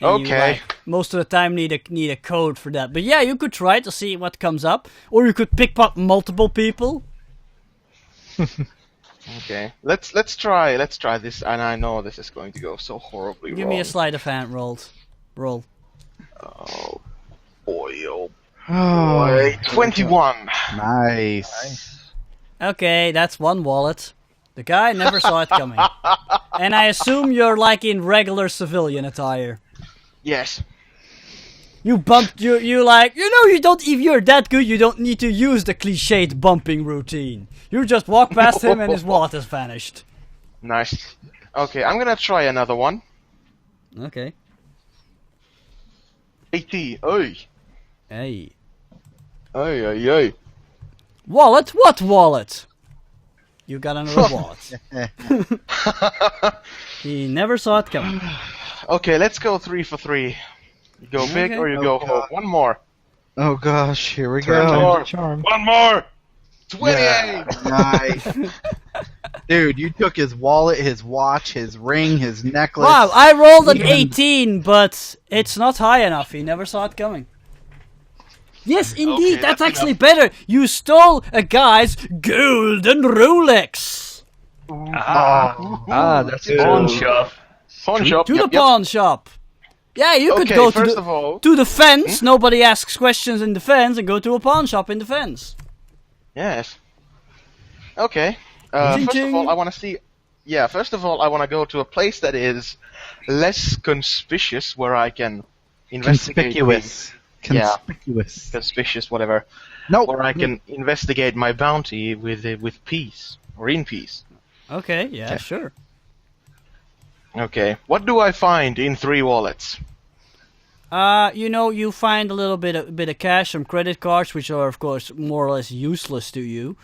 And you, Okay. most of the time need a code for that. But yeah, you could try to see what comes up. Or you could pick up multiple people. Okay. Let's try this, and I know this is going to go so horribly Give wrong. me a sleight of hand roll. Oh boy, oh Oh, boy. 21. nice. Okay, that's one wallet. The guy never saw it coming. And I assume you're like in regular civilian attire. Yes. You bumped you like, you don't, if you're that good, you don't need to use the cliched bumping routine. You just walk past him and his wallet has vanished. Nice. Okay, I'm gonna try another one. Okay. 80. Oi. Hey. Oi, oi, oi. Wallet? What wallet? You got another wallet. He never saw it coming. Okay, let's go 3 for 3. You go big Okay. or you go home. One more. Oh gosh, here we Turn go. more. Charm. One more. 28. Yeah, nice. Dude, you took his wallet, his watch, his ring, his necklace. Wow, I rolled an 18, but it's not high enough. He never saw it coming. Yes, indeed, Okay, that's that's actually better. You stole a guy's golden Rolex. That's a pawn shop. Pawn shop. To Yep, the pawn shop. Yeah, you could Okay, go first of all, to the fence. Nobody asks questions in the fence, and go to a pawn shop in the fence. yes. Okay. Ching, First ching. of all, I want to see. Yeah. First of all, I want to go to a place that is less conspicuous, where I can investigate. Conspicuous. Yeah. Conspicuous. Conspicuous, whatever. Nope. Where I can investigate my bounty with peace or in peace. Okay, yeah, sure. Okay. What do I find in 3 wallets? You find a little bit of cash, some credit cards, which are of course more or less useless to you,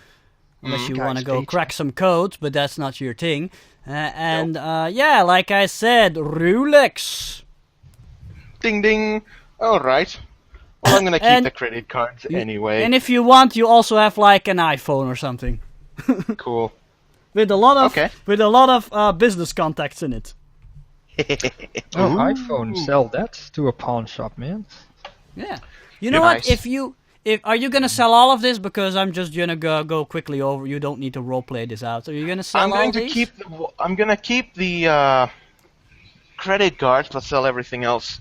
unless you want to go crack some codes, but that's not your thing. Yeah, like I said, Rolex. Ding ding. All right. Well, I'm gonna keep And the credit cards anyway. And if you want, you also have like an iPhone or something Cool. with a lot of Okay. business contacts in it. Oh, iPhone, sell that to a pawn shop, man. Yeah. You know what? Nice. If are you gonna sell all of this? Because I'm just gonna go quickly over. You don't need to roleplay this out. Are you gonna sell I'm all going to these? keep the credit cards, but sell everything else.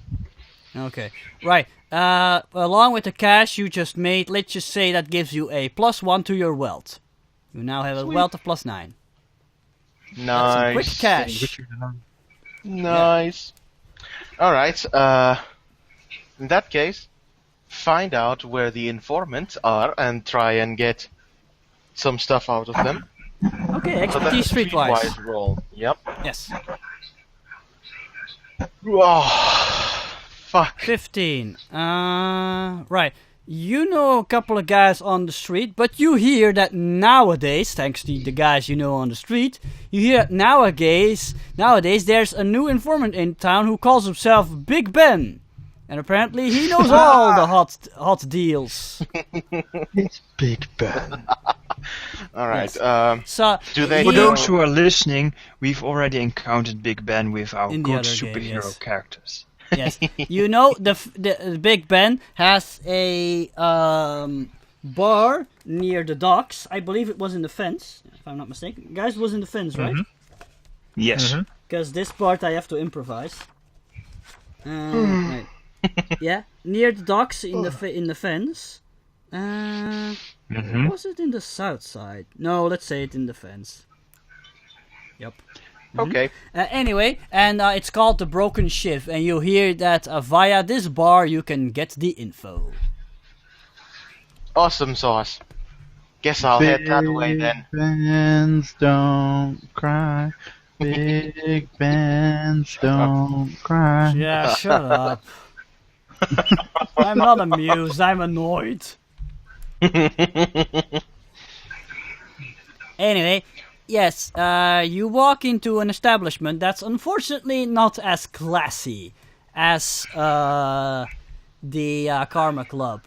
Okay. Right. Along with the cash you just made, let's just say that gives you a +1 to your wealth. You now have a wealth of +9. That's some quick Nice. cash. Nice. All right. In that case, find out where the informants are and try and get some stuff out of them. Okay, So that's expertise a streetwise. streetwise roll. Yep. Yes. Oh, fuck. 15. Right. You know a couple of guys on the street, but you hear that nowadays, thanks to the guys you know on the street, you hear that nowadays there's a new informant in town who calls himself Big Ben. And apparently he knows all the hot deals. It's Big Ben. All right. Yes. So, Do they For he- those who are listening, we've already encountered Big Ben with our In the good other game, superhero yes. characters. Yes, you know the Big Ben has a bar near the docks. I believe it was in the fence, if I'm not mistaken. Guys, it was in the fence, right? Yes. Because this part I have to improvise. Right. Yeah, near the docks in the fence. Was it in the south side? No, let's say it in the fence. Yep. Okay. Anyway, and it's called the Broken Shift, and you hear that via this bar you can get the info. Awesome sauce. Guess I'll head that way then. Bens don't cry. Big Bens don't cry. Yeah, shut up. I'm not amused, I'm annoyed. Anyway, yes, you walk into an establishment that's unfortunately not as classy as the Karma Club.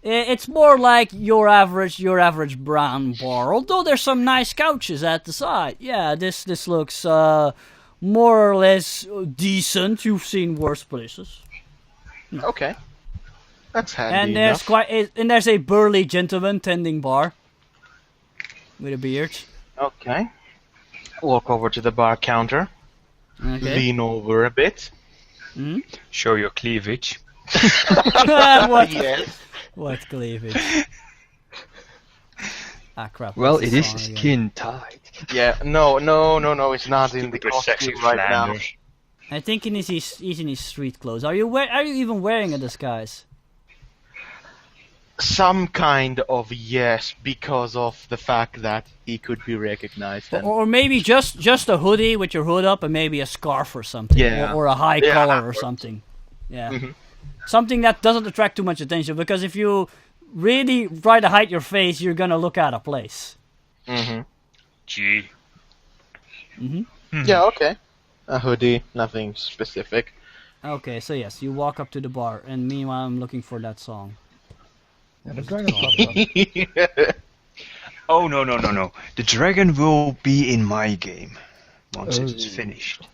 It's more like your average brown bar, although there's some nice couches at the side. Yeah, this looks more or less decent. You've seen worse places. Okay. That's handy And there's enough. there's a burly gentleman tending bar with a beard. Okay. Walk over to the bar counter. Okay. Lean over a bit. Hmm? Show your cleavage. what? Yes. What cleavage? Ah, crap. Well, that's it the is song again. skin tight. Yeah. No. It's not in the costume right now. I think he's in his street clothes. Are you even wearing a disguise? Some kind of yes, because of the fact that he could be recognized. And Or maybe just a hoodie with your hood up and maybe a scarf or something. Yeah. Or a high Yeah, collar that or works. something. Yeah. Mhm. Something that doesn't attract too much attention, because if you really try to hide your face, you're gonna look out of place. Gee. Yeah, okay. A hoodie, nothing specific. Okay, so yes, you walk up to the bar, and meanwhile I'm looking for that song. Yeah, the dragon pops up. Oh, no. The dragon will be in my game once it's finished.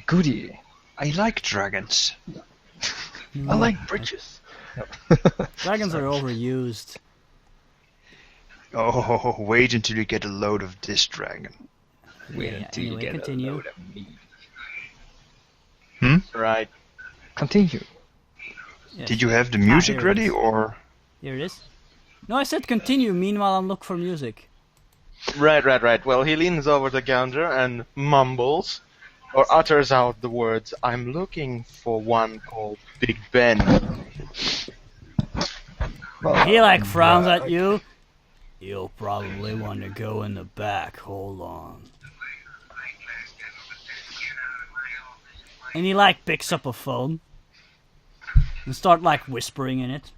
Goody. I like dragons. I like bridges. Dragons are overused. Oh, wait until you get a load of this dragon. Wait Yeah, until you anyway, get continue. a load of meat. Right. Continue. Yes. Did you have the here music it ready, is. or? Here it is. No, I said continue, meanwhile I'm looking for music. Right. Well, he leans over the counter and mumbles, or utters out the words, "I'm looking for one called Big Ben." He like frowns at you. You'll probably want to go in the back, hold on. And he like picks up a phone and start like whispering in it.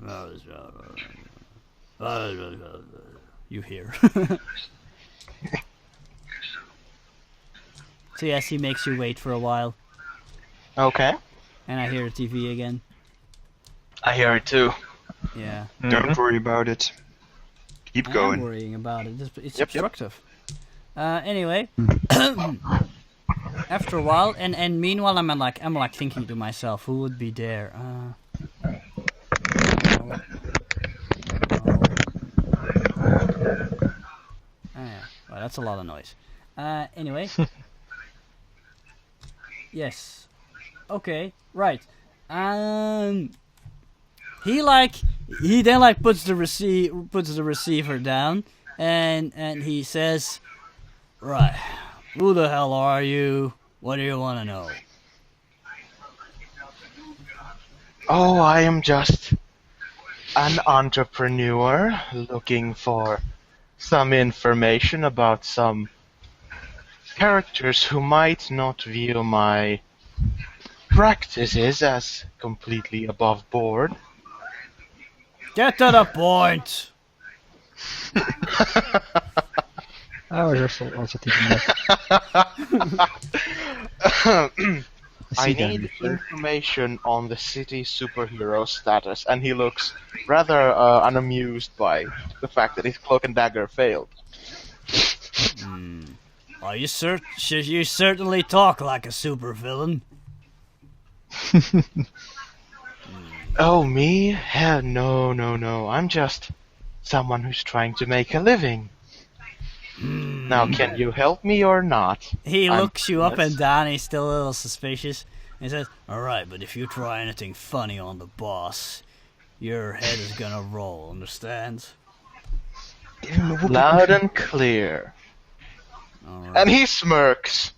You hear. So yes, he makes you wait for a while, Okay. and I hear the TV again. I hear it too. Yeah. Don't worry about it. Keep I'm going. worrying about it. It's Yep. obstructive. Anyway, after a while, and meanwhile, I'm like thinking to myself, who would be there? Yeah. Well, that's a lot of noise. Anyway. Yes. Okay. Right. He then puts the receiver down, and he says, "Right, who the hell are you? What do you want to know?" Oh, I am just an entrepreneur looking for some information about some characters who might not view my practices as completely above board. Get to the point. I was also thinking that. I need information on the city superhero status, and he looks rather unamused by the fact that his cloak and dagger failed. Oh, you certainly talk like a supervillain. Oh, me? Hell, no. I'm just someone who's trying to make a living. Now, can you help me or not? He I'm looks you up clueless. and down. He's still a little suspicious. He says, "All right, but if you try anything funny on the boss, your head is gonna roll. Understand?" Loud and clear. All right. And he smirks.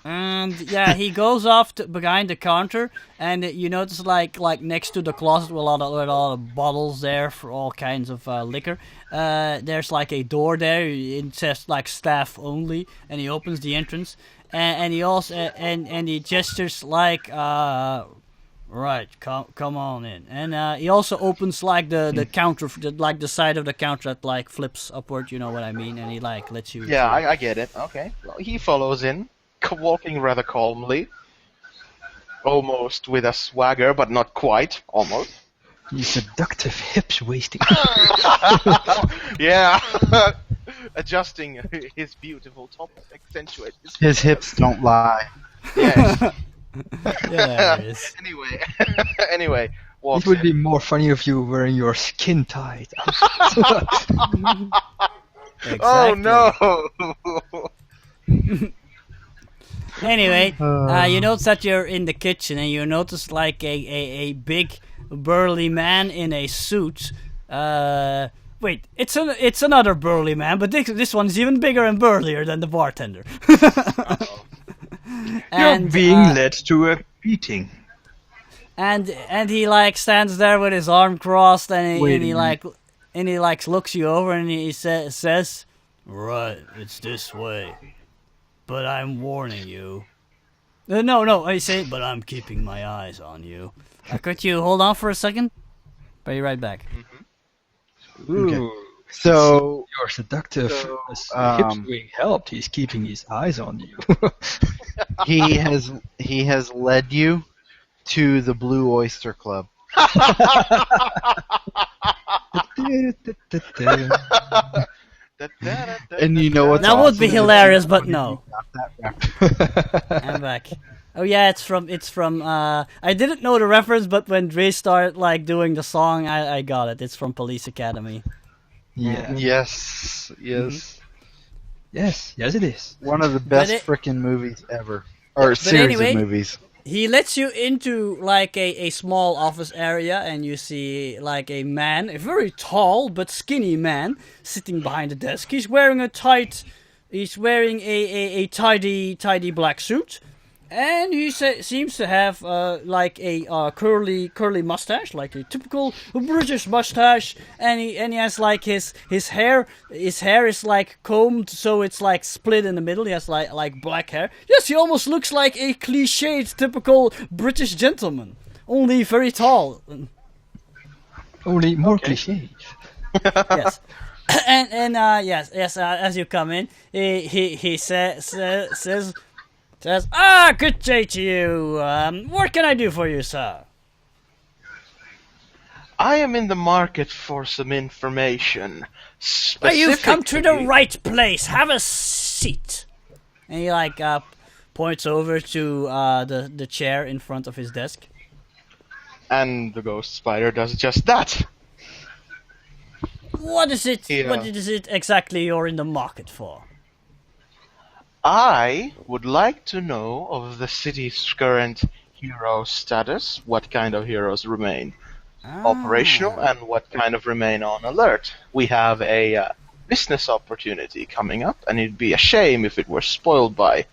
And yeah, he goes off behind the counter, and you notice like next to the closet with all the bottles there for all kinds of liquor. There's like a door there. It says like staff only, and he opens the entrance, and he also and he gestures like right, come on in, and he also opens like the counter, like the side of the counter that like flips upward. You know what I mean? And he like lets you. Yeah, through. I get it. Okay. Well, he follows in, walking rather calmly. Almost with a swagger, but not quite. Almost. You seductive hips wasting. Yeah. adjusting his beautiful top, accentuate His hips don't lie. Yes. Yeah, there it is. Anyway, It walks would in. be more funny if you were wearing your skin tight. Exactly. Oh no! Anyway, you notice that you're in the kitchen and you notice like a big burly man in a suit. Wait, it's another burly man, but this one's even bigger and burlier than the bartender. You're being led to a beating. And he like stands there with his arm crossed and Wait he a like looks you over and he says, "Right, it's this way. But I'm warning you." No, I say, "But I'm keeping my eyes on you." Could you hold on for a second? Be right back. Ooh. So Your seductive hips doing helped. He's keeping his eyes on you. he has led you to the Blue Oyster Club. And you know what's That would be awesome? hilarious, but no. Got that reference. I'm back. Oh yeah, it's from I didn't know the reference, but when Dre started like doing the song, I got it. It's from Police Academy. Yeah. Yes. Yes, it is. One of the best it- frickin' movies ever. Or But series anyway- of movies. He lets you into like a small office area, and you see like a man, a very tall but skinny man, sitting behind the desk. He's wearing a tidy black suit, and he seems to have like a curly mustache, like a typical British mustache, and he has like his hair is like combed, so it's like split in the middle. He has like black hair. Yes, he almost looks like a cliched typical British gentleman, only very tall. Only more cliché. Yes. And yes, as you come in, he says, "Good day to you. What can I do for you, sir?" I am in the market for some information. You've come to the Specifically- right place. Have a seat. And he like points over to the chair in front of his desk. And the ghost spider does just that. What is it? Yeah. What is it exactly you're in the market for? I would like to know of the city's current hero status, what kind of heroes remain operational and what kind of remain on alert. We have a business opportunity coming up, and it'd be a shame if it were spoiled by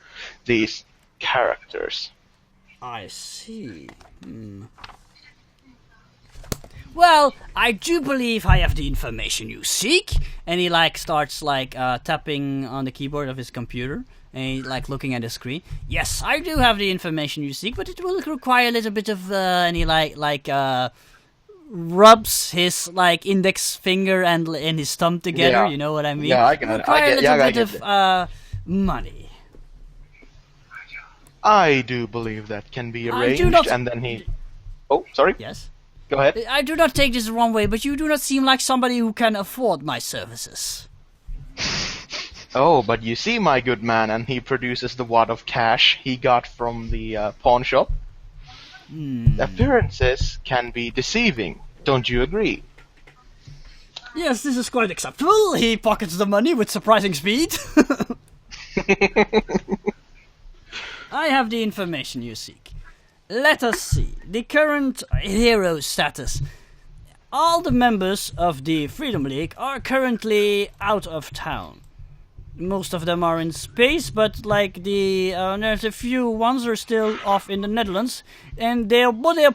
these characters. I see. Well, I do believe I have the information you seek. And he like starts like tapping on the keyboard of his computer. And he like looking at the screen. Yes, I do have the information you seek, but it will require a little bit of and he rubs his like index finger and his thumb together. Yeah. You know what I mean? Yeah, I got it. Require I a get- yeah, little I bit get of money. I do believe that can be I arranged, do not- and then he... Oh, sorry. Yes. Go ahead. I do not take this the wrong way, but you do not seem like somebody who can afford my services. Oh, but you see, my good man, and he produces the wad of cash he got from the pawn shop. Appearances can be deceiving. Don't you agree? Yes, this is quite acceptable. He pockets the money with surprising speed. I have the information you seek. Let us see. The current hero status. All the members of the Freedom League are currently out of town. Most of them are in space, but like there's a few ones are still off in the Netherlands, and they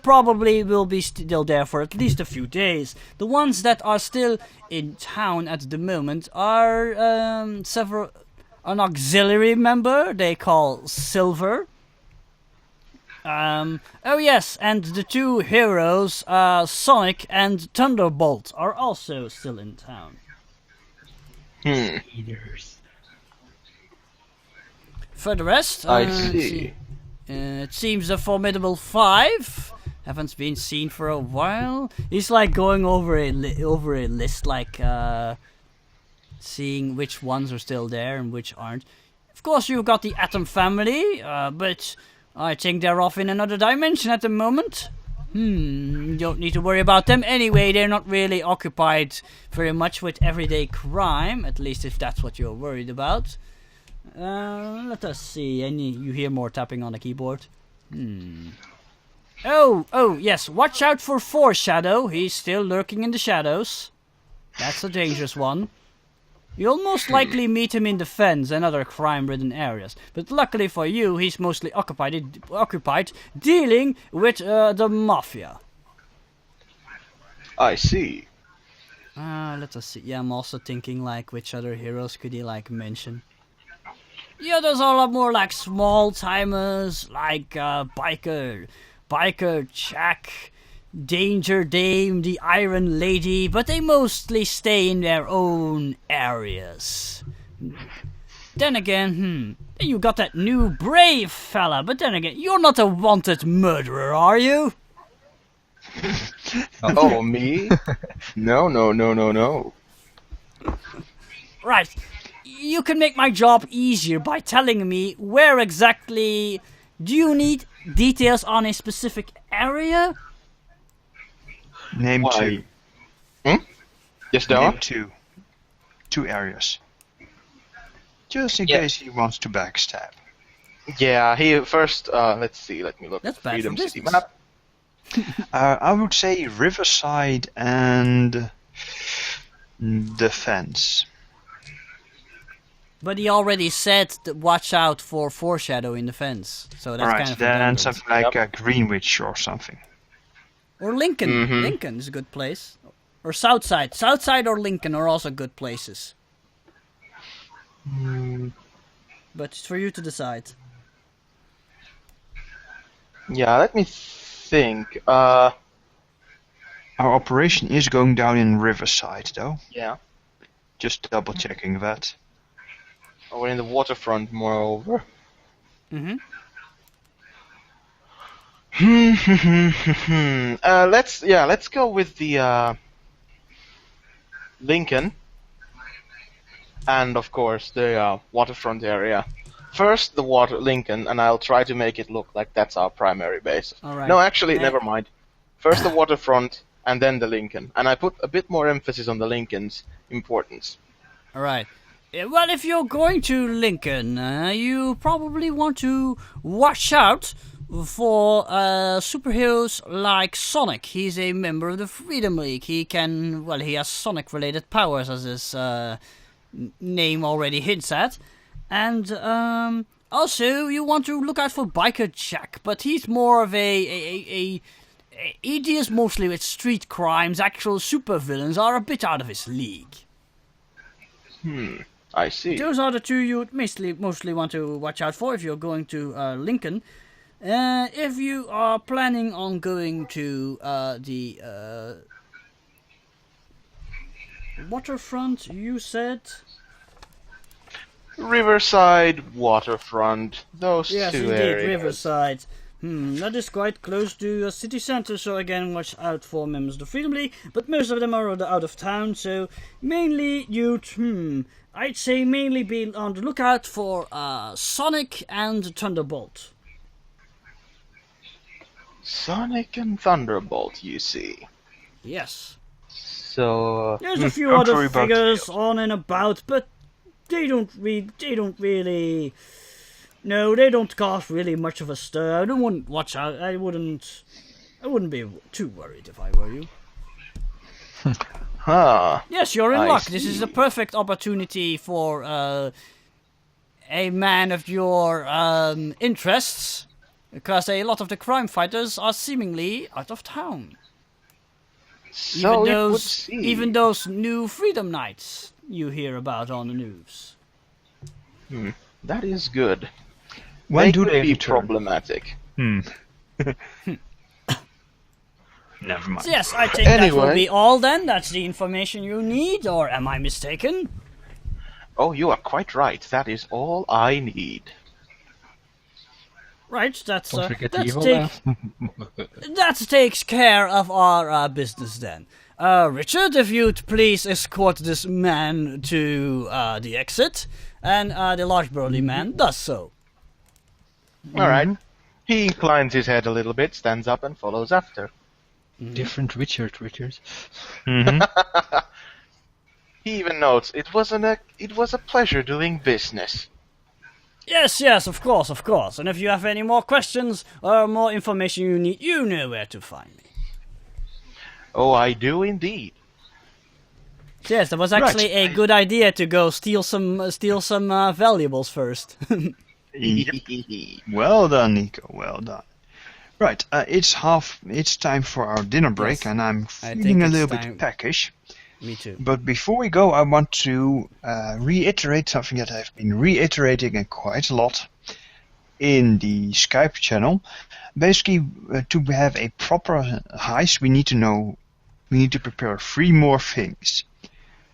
probably will be still there for at least a few days. The ones that are still in town at the moment are an auxiliary member they call Silver. Oh yes, and the two heroes, Sonic and Thunderbolt, are also still in town. For the rest, I see. It seems the formidable five haven't been seen for a while. He's like going over a list, like seeing which ones are still there and which aren't. Of course, you've got the Atom family, but I think they're off in another dimension at the moment. You don't need to worry about them anyway. They're not really occupied very much with everyday crime, at least if that's what you're worried about. Let us see. And you hear more tapping on the keyboard. Oh, yes. Watch out for Foreshadow. He's still lurking in the shadows. That's a dangerous one. You'll most likely meet him in the fens and other crime-ridden areas. But luckily for you, he's mostly occupied dealing with the Mafia. I see. Let us see. Yeah, I'm also thinking, like, which other heroes could he, like, mention? Yeah, there's a lot more, like, small-timers, like, Biker Jack, Danger Dame, the Iron Lady, but they mostly stay in their own areas. Then again, you got that new brave fella, but then again, you're not a wanted murderer, are you? Oh, me? No. Right. You can make my job easier by telling me where exactly... Do you need details on a specific area? Name Why? 2. Yes, Name Dog? 2. 2 areas. Just in Yeah. case he wants to backstab. Yeah, he first, let's see, let me look That's at bad Freedom for City business. map. I would say Riverside and the fence. But he already said to watch out for Foreshadow in the fence. So that's Alright, kind of then redundant. something like Greenwich or something. Or Lincoln. Mhm. Lincoln is a good place. Or Southside. Southside or Lincoln are also good places. But it's for you to decide. Yeah, let me think. Our operation is going down in Riverside, though. Yeah. Just double checking that. Oh, we're in the waterfront, moreover. Mm-hmm. Let's go with the Lincoln, and of course the waterfront area. First the Lincoln, and I'll try to make it look like that's our primary base. All right. No, actually, Eh. never mind. First the waterfront, and then the Lincoln, and I put a bit more emphasis on the Lincoln's importance. All right. Well, if you're going to Lincoln, you probably want to watch out for superheroes like Sonic. He's a member of the Freedom League. He has Sonic-related powers, as his name already hints at. And also, you want to look out for Biker Jack, but he's more of he deals mostly with street crimes. Actual supervillains are a bit out of his league. I see. Those are the two you would mostly want to watch out for if you're going to Lincoln. If you are planning on going to the waterfront, you said? Riverside, waterfront, those Yes, two indeed, areas. Riverside. That is quite close to a city center, so again, watch out for members of the Freedom League, but most of them are out of town, so mainly I'd say mainly be on the lookout for Sonic and Thunderbolt. Sonic and Thunderbolt, you see. Yes. So, There's a few don't other worry about figures on and about, but they don't really. No, they don't cause really much of a stir. I wouldn't watch out. I wouldn't be too worried if I were you. huh. Yes, you're in I luck. This is a see. perfect opportunity for a man of your interests, because a lot of the crime fighters are seemingly out of town. So it would seem. Even those new Freedom Knights you hear about on the news. That is good. When they do could they be return? problematic. Never mind. So yes, I think that will Anyway. be all then. That's the information you need, or am I mistaken? Oh, you are quite right. That is all I need. Right, that's Don't forget the that's evil take, that takes care of our business then. Richard, if you'd please escort this man to the exit, and the large burly man does so. All right. He inclines his head a little bit, stands up, and follows after. Different Richard. Mm-hmm. He even notes, it was a pleasure doing business. Yes, of course. And if you have any more questions or more information you need, you know where to find me. Oh, I do indeed. Yes, that was actually a good idea to go steal some valuables first. Well done, Nico. Well done. Right, it's time for our dinner break, Yes, and I'm I feeling think a it's little time. bit peckish. Me too. But before we go, I want to reiterate something that I've been reiterating quite a lot in the Skype channel. Basically, to have a proper heist, we need to prepare 3 more things.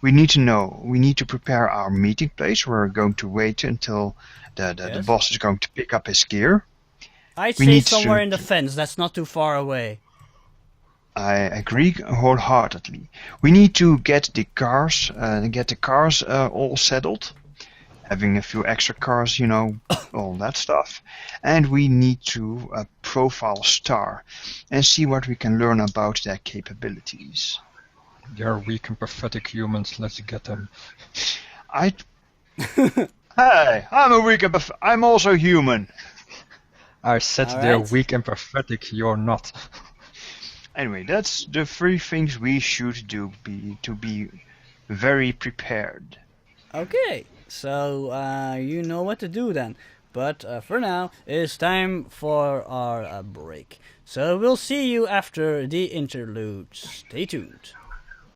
We need to prepare our meeting place. We're going to wait until the Yes. boss is going to pick up his gear. I'd We say need somewhere to- in the fence, that's not too far away. I agree wholeheartedly. We need to get the cars, all settled, having a few extra cars, all that stuff. And we need to profile Star and see what we can learn about their capabilities. They're weak and pathetic humans. Let's get them. Hey, I'm also human. I said All they're right. weak and pathetic. You're not. Anyway, that's the 3 things we should do to be very prepared. Okay, so you know what to do then. But for now, it's time for our break. So we'll see you after the interlude. Stay tuned.